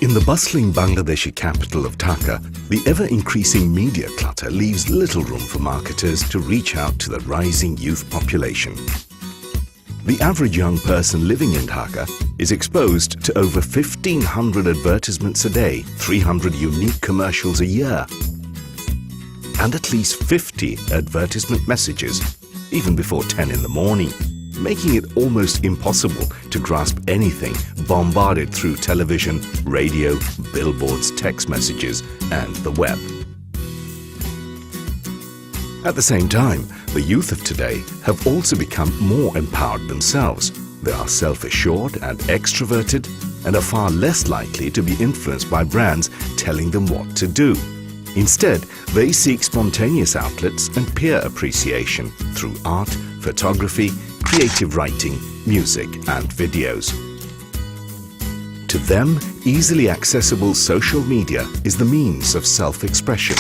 In the bustling Bangladeshi capital of Dhaka, the ever-increasing media clutter leaves little room for marketers to reach out to the rising youth population. The average young person living in Dhaka is exposed to over 1,500 advertisements a day, 300 unique commercials a year, and at least 50 advertisement messages, even before 10 in the morning, making it almost impossible to grasp anything bombarded through television, radio, billboards, text messages, and the web. At the same time, the youth of today have also become more empowered themselves. They are self-assured and extroverted and are far less likely to be influenced by brands telling them what to do. Instead, they seek spontaneous outlets and peer appreciation through art, photography, creative writing, music and videos. To them, easily accessible social media is the means of self-expression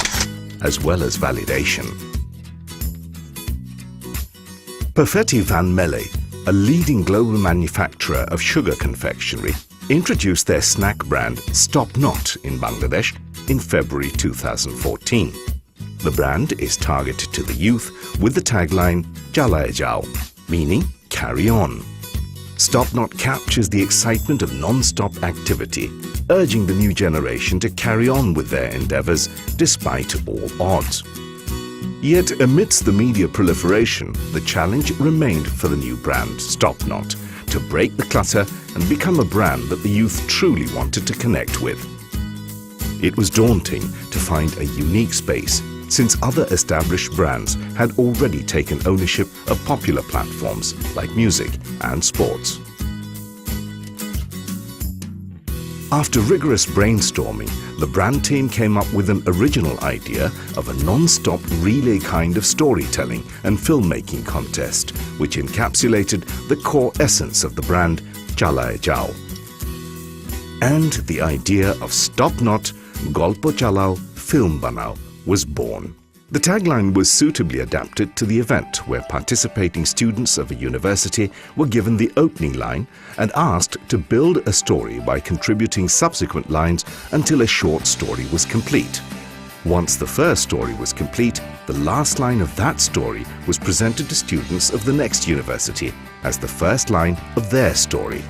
as well as validation. Perfetti van Melle, a leading global manufacturer of sugar confectionery, introduced their snack brand Stop Not in Bangladesh in February 2014. The brand is targeted to the youth with the tagline Chalai Jao, meaning carry on. Stop Not captures the excitement of non-stop activity, urging the new generation to carry on with their endeavours despite all odds. Yet amidst the media proliferation, the challenge remained for the new brand Stop Not to break the clutter and become a brand that the youth truly wanted to connect with. It was daunting to find a unique space since other established brands had already taken ownership of popular platforms like music and sports. After rigorous brainstorming, the brand team came up with an original idea of a non-stop relay kind of storytelling and filmmaking contest, which encapsulated the core essence of the brand, Chalai Jao. And the idea of Stop Not, Golpo Chalao, Film Banao was born. The tagline was suitably adapted to the event where participating students of a university were given the opening line and asked to build a story by contributing subsequent lines until a short story was complete. Once the first story was complete, the last line of that story was presented to students of the next university as the first line of their story.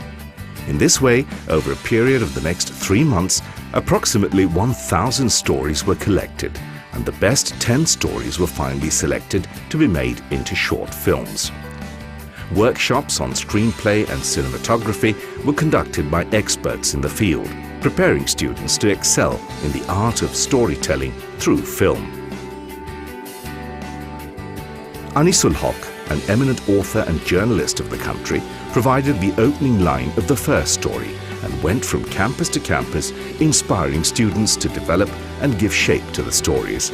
In this way, over a period of the next 3 months, approximately 1,000 stories were collected, and the best 10 stories were finally selected to be made into short films. Workshops on screenplay and cinematography were conducted by experts in the field, preparing students to excel in the art of storytelling through film. Anisul Haq, an eminent author and journalist of the country, provided the opening line of the first story and went from campus to campus, inspiring students to develop and give shape to the stories.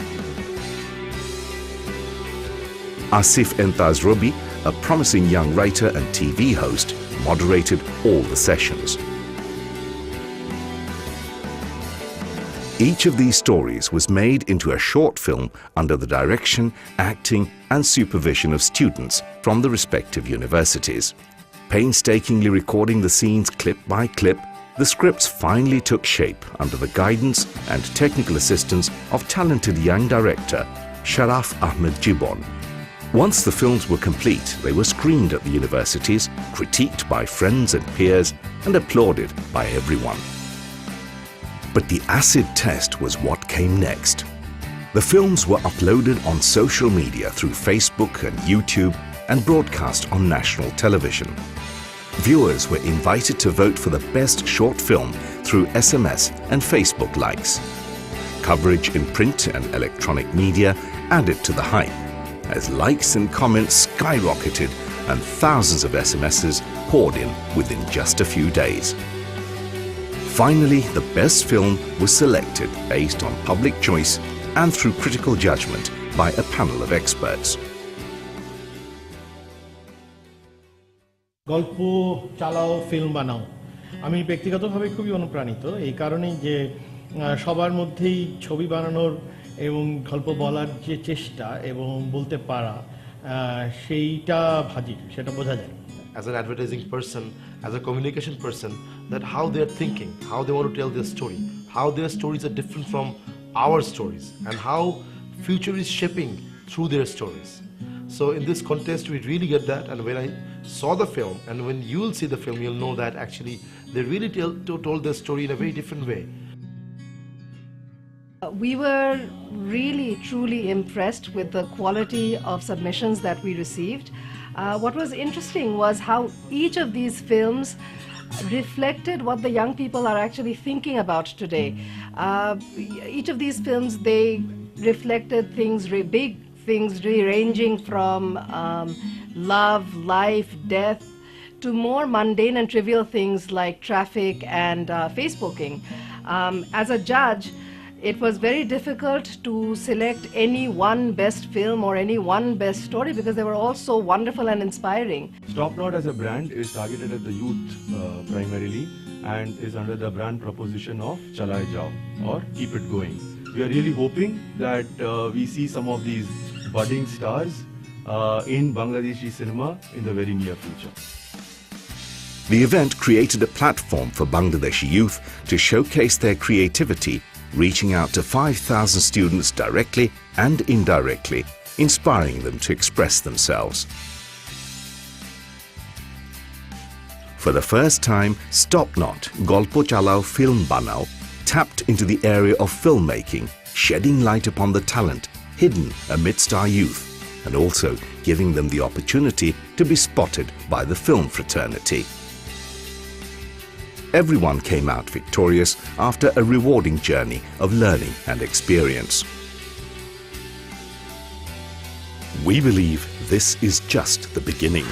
Asif Entaz Robi, a promising young writer and TV host, moderated all the sessions. Each of these stories was made into a short film under the direction, acting and supervision of students from the respective universities. Painstakingly recording the scenes clip by clip, the scripts finally took shape under the guidance and technical assistance of talented young director Sharaf Ahmed Jibon. Once the films were complete, they were screened at the universities, critiqued by friends and peers, and applauded by everyone. But the acid test was what came next. The films were uploaded on social media through Facebook and YouTube and broadcast on national television. Viewers were invited to vote for the best short film through SMS and Facebook likes. Coverage in print and electronic media added to the hype, as likes and comments skyrocketed and thousands of SMSs poured in within just a few days. Finally, the best film was selected based on public choice and through critical judgment by a panel of experts. গল্প চালাও film বানাও আমি ব্যক্তিগতভাবে খুবই অনুপ্রাণিত এই কারণেই যে সবার মধ্যেই ছবি বানানোর এবং গল্প বলার যে চেষ্টা এবং বলতে পারা সেইটা ভাজি সেটা বোঝা যায় As an advertising person, as a communication person, that how they're thinking, how they want to tell their story, how their stories are different from our stories, and how future is shaping through their stories. So in this contest, we really get that, and when I saw the film, and when you will see the film, you'll know that actually they really told their story in a very different way. We were really, truly impressed with the quality of submissions that we received. What was interesting was how each of these films reflected what the young people are actually thinking about today. Each of these films, they reflected things, big things ranging from love, life, death, to more mundane and trivial things like traffic and Facebooking. As a judge, it was very difficult to select any one best film or any one best story because they were all so wonderful and inspiring. Stop Not as a brand is targeted at the youth primarily and is under the brand proposition of Chalai Jao or Keep It Going. We are really hoping that we see some of these budding stars in Bangladeshi cinema in the very near future. The event created a platform for Bangladeshi youth to showcase their creativity, reaching out to 5,000 students directly and indirectly, inspiring them to express themselves. For the first time, Stop Not, Golpo Chalao Film Banao tapped into the area of filmmaking, shedding light upon the talent hidden amidst our youth, and also giving them the opportunity to be spotted by the film fraternity. Everyone came out victorious after a rewarding journey of learning and experience. We believe this is just the beginning.